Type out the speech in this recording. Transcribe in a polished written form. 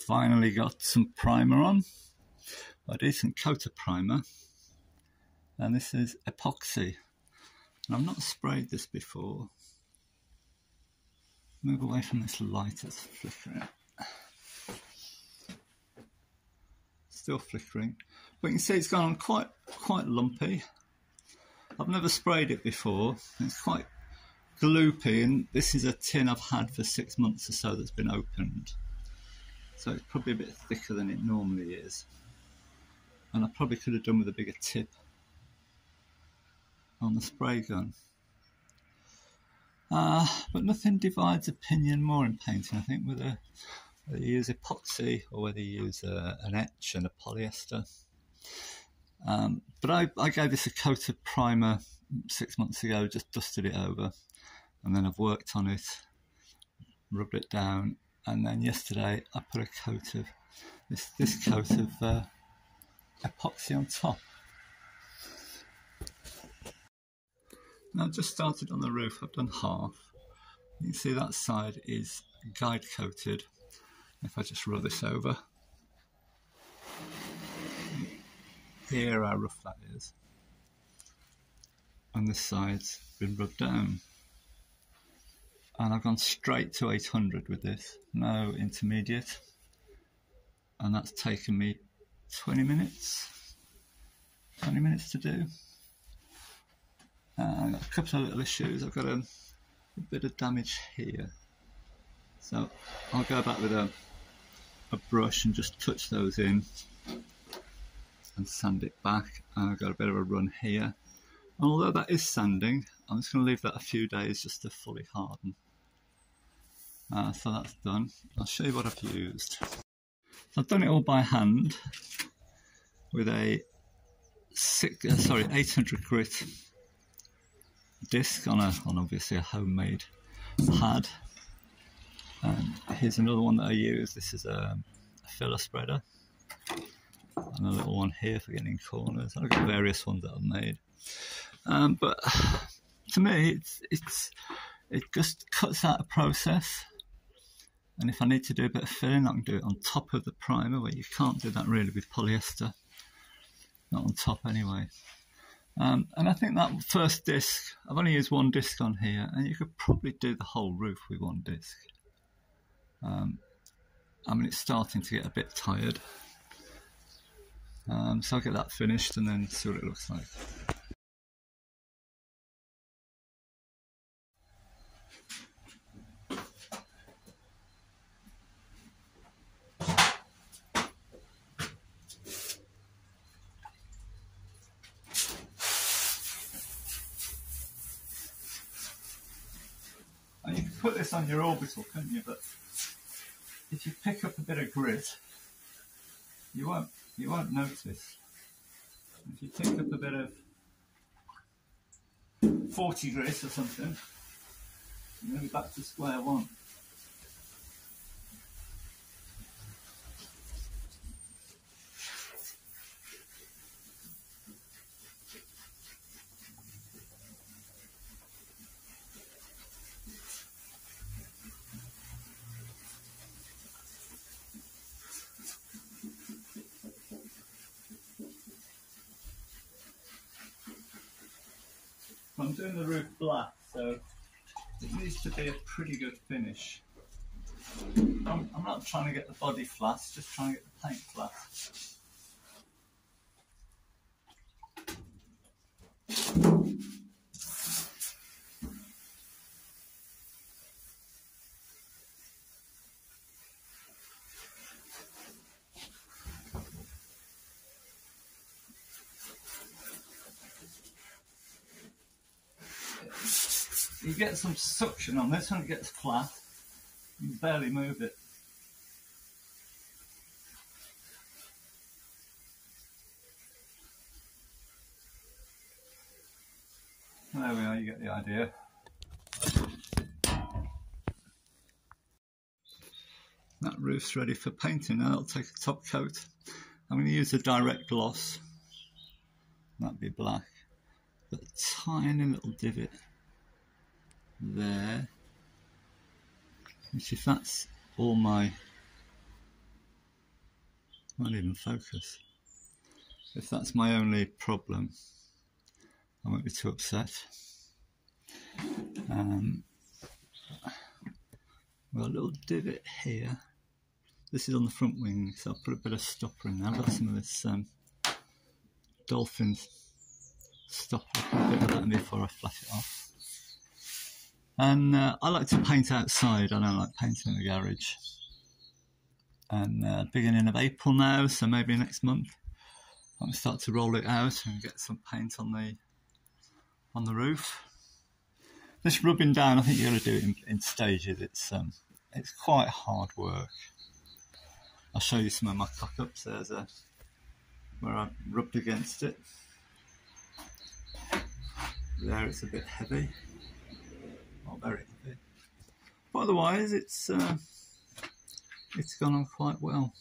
Finally got some primer on, a decent coat of primer, and this is Epoxy. And I've not sprayed this before. Move away from this light, it's flickering. Still flickering, but you can see it's gone on quite lumpy. I've never sprayed it before. It's quite gloopy, and this is a tin I've had for 6 months or so that's been opened. So it's probably a bit thicker than it normally is. And I probably could have done with a bigger tip on the spray gun. But nothing divides opinion more in painting, I think, whether you use epoxy or whether you use an etch and a polyester. But I gave this a coat of primer 6 months ago, just dusted it over, and then I've worked on it, rubbed it down, and then yesterday I put a coat of this coat of epoxy on top. Now I've just started on the roof. I've done half. You can see that side is guide coated. If I just rub this over, hear how rough that is, and this side's been rubbed down. And I've gone straight to 800 with this, no intermediate, and that's taken me 20 minutes to do. I've got a couple of little issues. I've got a bit of damage here, so I'll go back with a brush and just touch those in and sand it back. And I've got a bit of a run here, and although that is sanding, I'm just going to leave that a few days just to fully harden. So that's done. I'll show you what I've used. So I've done it all by hand with a 800 grit disc on obviously a homemade pad. And here's another one that I use. This is a filler spreader, and a little one here for getting corners. I've got various ones that I've made, but to me it just cuts out a process. And if I need to do a bit of filling, I can do it on top of the primer, where you can't do that really with polyester, not on top anyway. And I think that first disc, I've only used one disc on here, and you could probably do the whole roof with one disc. I mean, it's starting to get a bit tired. So I'll get that finished and then see what it looks like. And you can put this on your orbital, couldn't you? But if you pick up a bit of grit, you won't notice. If you pick up a bit of 40 grit or something, you're going to be back to square one. I'm doing the roof black, so it needs to be a pretty good finish. I'm not trying to get the body flat, just trying to get the paint flat. You get some suction on this when it gets flat, you can barely move it. There we are, you get the idea. That roof's ready for painting now. I'll take a top coat. I'm going to use a direct gloss. That'd be black. Got a tiny little divot there, which if that's all my Won't even focus. If that's my only problem, I won't be too upset. Well, a little divot here. This is on the front wing, so I'll put a bit of stopper in there. I've got some of this dolphin stopper. I'll put a bit of that in before I flash it off. And I like to paint outside. I don't like painting in the garage. And beginning of April now, so maybe next month, I'm going to start to roll it out and get some paint on the roof. This rubbing down, I think you've got to do it in stages. It's quite hard work. I'll show you some of my cock-ups. There's where I rubbed against it. There it's a bit heavy. Not very heavy. But otherwise it's gone on quite well.